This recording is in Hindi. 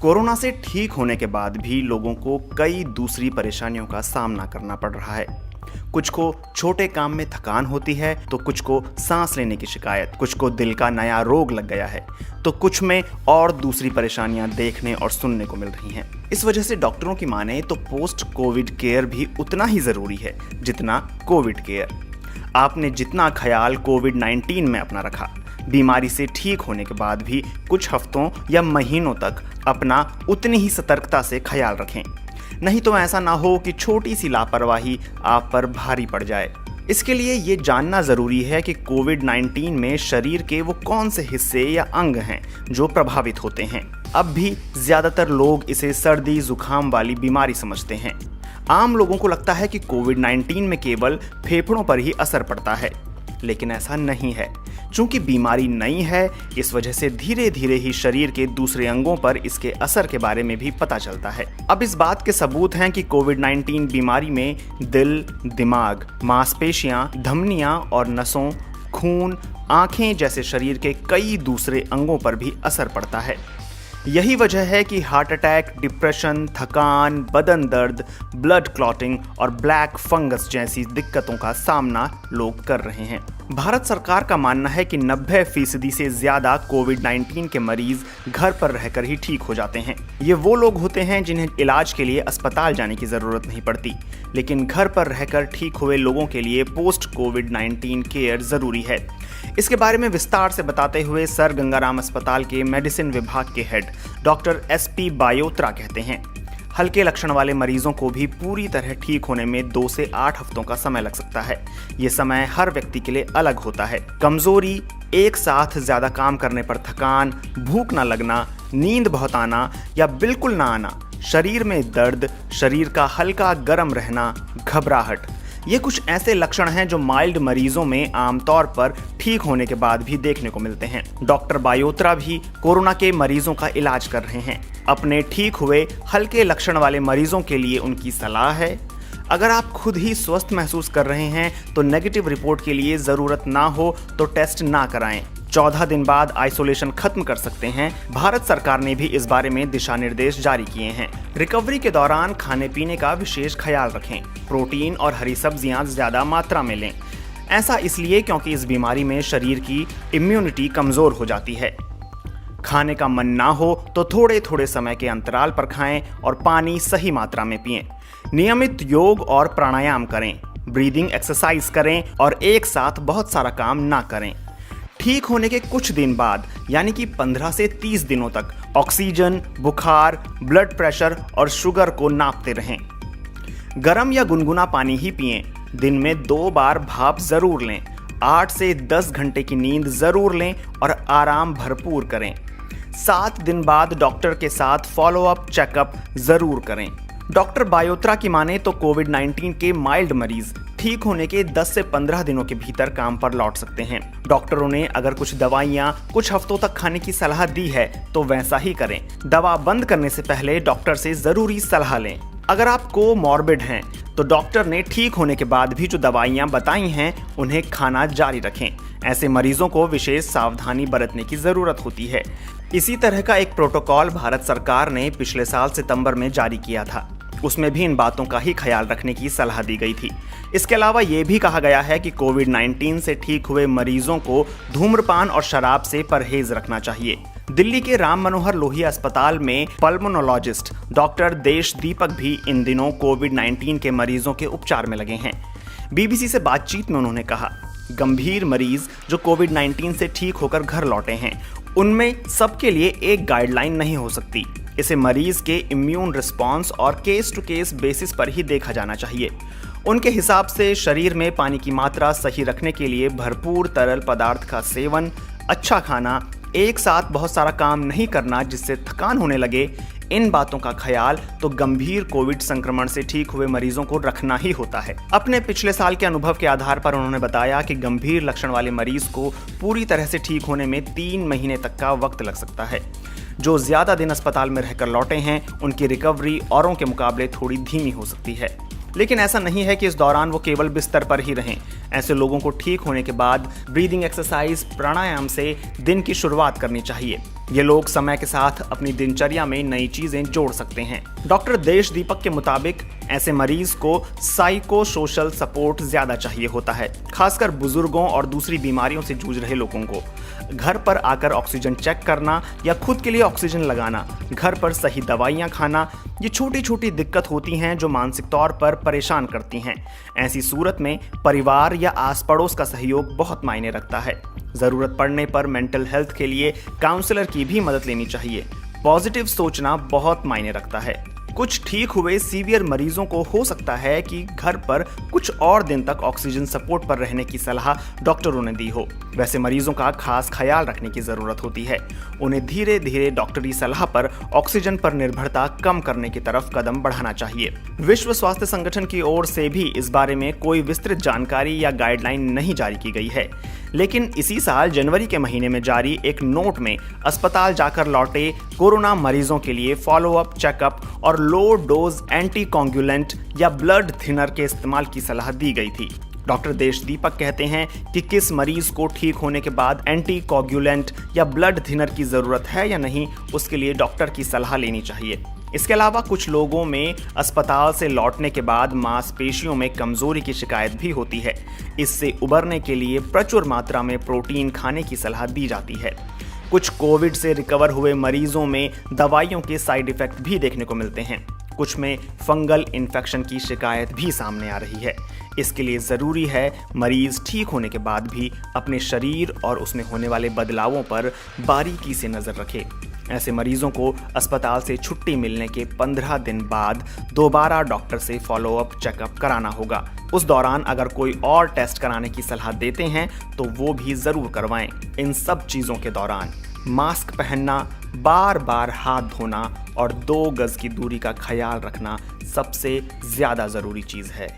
कोरोना से ठीक होने के बाद भी लोगों को कई दूसरी परेशानियों का सामना करना पड़ रहा है। कुछ को छोटे काम में थकान होती है, तो कुछ को सांस लेने की शिकायत, कुछ को दिल का नया रोग लग गया है, तो कुछ में और दूसरी परेशानियां देखने और सुनने को मिल रही हैं। इस वजह से डॉक्टरों की माने तो पोस्ट कोविड केयर भी उतना ही जरूरी है जितना कोविड केयर। आपने जितना ख्याल कोविड-19 में अपना रखा, बीमारी से ठीक होने के बाद भी कुछ हफ्तों या महीनों तक अपना उतनी ही सतर्कता से ख्याल रखें। नहीं तो ऐसा ना हो कि छोटी सी लापरवाही आप पर भारी पड़ जाए। इसके लिए ये जानना ज़रूरी है कि कोविड-19 में शरीर के वो कौन से हिस्से या अंग हैं जो प्रभावित होते हैं। अब भी ज़्यादातर लोग इसे सर्दी जुकाम वाली बीमारी समझते हैं। आम लोगों को लगता है कि कोविड-19 में केवल फेफड़ों पर ही असर पड़ता है, लेकिन ऐसा नहीं है। चूंकि बीमारी नई है, इस वजह से धीरे धीरे ही शरीर के दूसरे अंगों पर इसके असर के बारे में भी पता चलता है। अब इस बात के सबूत हैं कि कोविड-19 बीमारी में दिल, दिमाग, मांसपेशियां, धमनियां और नसों, खून, आंखें जैसे शरीर के कई दूसरे अंगों पर भी असर पड़ता है। यही वजह है कि हार्ट अटैक, डिप्रेशन, थकान, बदन दर्द, ब्लड क्लॉटिंग और ब्लैक फंगस जैसी दिक्कतों का सामना लोग कर रहे हैं। भारत सरकार का मानना है कि 90% से ज़्यादा कोविड-19 के मरीज घर पर रहकर ही ठीक हो जाते हैं। ये वो लोग होते हैं जिन्हें इलाज के लिए अस्पताल जाने की ज़रूरत नहीं पड़ती, लेकिन घर पर रहकर ठीक हुए लोगों के लिए पोस्ट कोविड-19 केयर ज़रूरी है। इसके बारे में विस्तार से बताते हुए सर गंगाराम अस्पताल के मेडिसिन विभाग के हेड डॉक्टर SP बायोत्रा कहते हैं, हल्के लक्षण वाले मरीजों को भी पूरी तरह ठीक होने में 2 से 8 हफ्तों का समय लग सकता है। ये समय हर व्यक्ति के लिए अलग होता है। कमजोरी, एक साथ ज्यादा काम करने पर थकान, भूख न लगना, नींद बहुत आना या बिल्कुल ना आना, शरीर में दर्द, शरीर का हल्का गर्म रहना, घबराहट, ये कुछ ऐसे लक्षण हैं जो माइल्ड मरीजों में आमतौर पर ठीक होने के बाद भी देखने को मिलते हैं। डॉक्टर बायोत्रा भी कोरोना के मरीजों का इलाज कर रहे हैं। अपने ठीक हुए हल्के लक्षण वाले मरीजों के लिए उनकी सलाह है, अगर आप खुद ही स्वस्थ महसूस कर रहे हैं तो नेगेटिव रिपोर्ट के लिए ज़रूरत ना हो तो टेस्ट ना कराएं। 14 दिन बाद आइसोलेशन खत्म कर सकते हैं। भारत सरकार ने भी इस बारे में दिशा निर्देश जारी किए हैं। रिकवरी के दौरान खाने पीने का विशेष ख्याल रखें। प्रोटीन और हरी सब्जियां ज्यादा मात्रा में लें। ऐसा इसलिए क्योंकि इस बीमारी में शरीर की इम्यूनिटी कमजोर हो जाती है। खाने का मन ना हो तो थोड़े थोड़े समय के अंतराल पर खाएं और पानी सही मात्रा में पिएं। नियमित योग और प्राणायाम करें, ब्रीदिंग एक्सरसाइज करें और एक साथ बहुत सारा काम ना करें। ठीक होने के कुछ दिन बाद यानी कि 15 से 30 दिनों तक ऑक्सीजन, बुखार, ब्लड प्रेशर और शुगर को नापते रहें। गर्म या गुनगुना पानी ही पिएं। दिन में 2 बार भाप जरूर लें। 8 से 10 घंटे की नींद जरूर लें और आराम भरपूर करें। 7 दिन बाद डॉक्टर के साथ फॉलोअप चेकअप जरूर करें। डॉक्टर बायोत्रा की माने तो कोविड-19 के माइल्ड मरीज ठीक होने के 10 से 15 दिनों के भीतर काम पर लौट सकते हैं। डॉक्टरों ने अगर कुछ दवाइयां कुछ हफ्तों तक खाने की सलाह दी है तो वैसा ही करें। दवा बंद करने से पहले डॉक्टर से जरूरी सलाह लें। अगर आप कोमॉर्बिड हैं तो डॉक्टर ने ठीक होने के बाद भी जो दवाइयां बताई हैं उन्हें खाना जारी रखें। ऐसे मरीजों को विशेष सावधानी बरतने की जरूरत होती है। इसी तरह का एक प्रोटोकॉल भारत सरकार ने पिछले साल सितंबर में जारी किया था। उसमें भी इन बातों का ही ख्याल रखने की सलाह दी गई थी। इसके अलावा ये भी कहा गया है कि कोविड-19 से ठीक हुए मरीजों को धूम्रपान और शराब से परहेज रखना चाहिए। दिल्ली के राम मनोहर लोहिया अस्पताल में पल्मोनोलॉजिस्ट डॉक्टर देश दीपक भी इन दिनों कोविड-19 के मरीजों के उपचार में लगे हैं। BBC से बातचीत में उन्होंने कहा, गंभीर मरीज जो कोविड-19 से ठीक होकर घर लौटे हैं, उनमें सबके लिए एक गाइडलाइन नहीं हो सकती। इसे मरीज के इम्यून रिस्पॉन्स और केस टू केस बेसिस पर ही देखा जाना चाहिए। उनके हिसाब से शरीर में पानी की मात्रा सही रखने के लिए भरपूर तरल पदार्थ का सेवन, अच्छा खाना, एक साथ बहुत सारा काम नहीं करना जिससे थकान होने लगे, इन बातों का ख्याल तो गंभीर कोविड संक्रमण से ठीक हुए मरीजों को रखना ही होता है। अपने पिछले साल के अनुभव के आधार पर उन्होंने बताया कि गंभीर लक्षण वाले मरीज को पूरी तरह से ठीक होने में 3 महीने तक का वक्त लग सकता है। जो ज्यादा दिन अस्पताल में रहकर लौटे हैं उनकी रिकवरी औरों के मुकाबले थोड़ी धीमी हो सकती है। लेकिन ऐसा नहीं है कि इस दौरान वो केवल बिस्तर पर ही रहें। ऐसे लोगों को ठीक होने के बाद ब्रीदिंग एक्सरसाइज, प्राणायाम से दिन की शुरुआत करनी चाहिए। ये लोग समय के साथ अपनी दिनचर्या में नई चीजें जोड़ सकते हैं। डॉक्टर देश दीपक के मुताबिक ऐसे मरीज को साइको सोशल सपोर्ट ज्यादा चाहिए होता है, खासकर बुजुर्गों और दूसरी बीमारियों से जूझ रहे लोगों को। घर पर आकर ऑक्सीजन चेक करना या खुद के लिए ऑक्सीजन लगाना, घर पर सही दवाइयां खाना, ये छोटी छोटी दिक्कत होती हैं जो मानसिक तौर पर परेशान करती हैं। ऐसी सूरत में परिवार या आस पड़ोस का सहयोग बहुत मायने रखता है। जरूरत पड़ने पर मेंटल हेल्थ के लिए काउंसलर की भी मदद लेनी चाहिए। पॉजिटिव सोचना बहुत मायने रखता है। कुछ ठीक हुए सीवियर मरीजों को हो सकता है कि घर पर कुछ और दिन तक ऑक्सीजन सपोर्ट पर रहने की सलाह डॉक्टरों ने दी हो। वैसे मरीजों का खास ख्याल रखने की जरूरत होती है। उन्हें धीरे धीरे डॉक्टरी सलाह पर ऑक्सीजन पर निर्भरता कम करने की तरफ कदम बढ़ाना चाहिए। विश्व स्वास्थ्य संगठन की ओर से भी इस बारे में कोई विस्तृत जानकारी या गाइडलाइन नहीं जारी की गई है, लेकिन इसी साल जनवरी के महीने में जारी एक नोट में अस्पताल जाकर लौटे कोरोना मरीजों के लिए फॉलोअप, चेकअप और लो डोज एंटीकोगुलेंट या ब्लड थिनर के इस्तेमाल की सलाह दी गई थी। डॉक्टर देश दीपक कहते हैं कि किस मरीज को ठीक होने के बाद एंटीकोगुलेंट या ब्लड थिनर की जरूरत है या नहीं, उसके लिए डॉक्टर की सलाह लेनी चाहिए। इसके अलावा कुछ लोगों में अस्पताल से लौटने के बाद मांसपेशियों में कमजोरी की शिकायत भी होती है। इससे उबरने के लिए प्रचुर मात्रा में प्रोटीन खाने की सलाह दी जाती है। कुछ कोविड से रिकवर हुए मरीजों में दवाइयों के साइड इफेक्ट भी देखने को मिलते हैं। कुछ में फंगल इन्फेक्शन की शिकायत भी सामने आ रही है। इसके लिए ज़रूरी है मरीज ठीक होने के बाद भी अपने शरीर और उसमें होने वाले बदलावों पर बारीकी से नज़र रखे। ऐसे मरीजों को अस्पताल से छुट्टी मिलने के 15 दिन बाद दोबारा डॉक्टर से फॉलोअप चेकअप कराना होगा। उस दौरान अगर कोई और टेस्ट कराने की सलाह देते हैं तो वो भी ज़रूर करवाएं। इन सब चीज़ों के दौरान मास्क पहनना, बार बार हाथ धोना और 2 गज की दूरी का ख्याल रखना सबसे ज़्यादा ज़रूरी चीज़ है।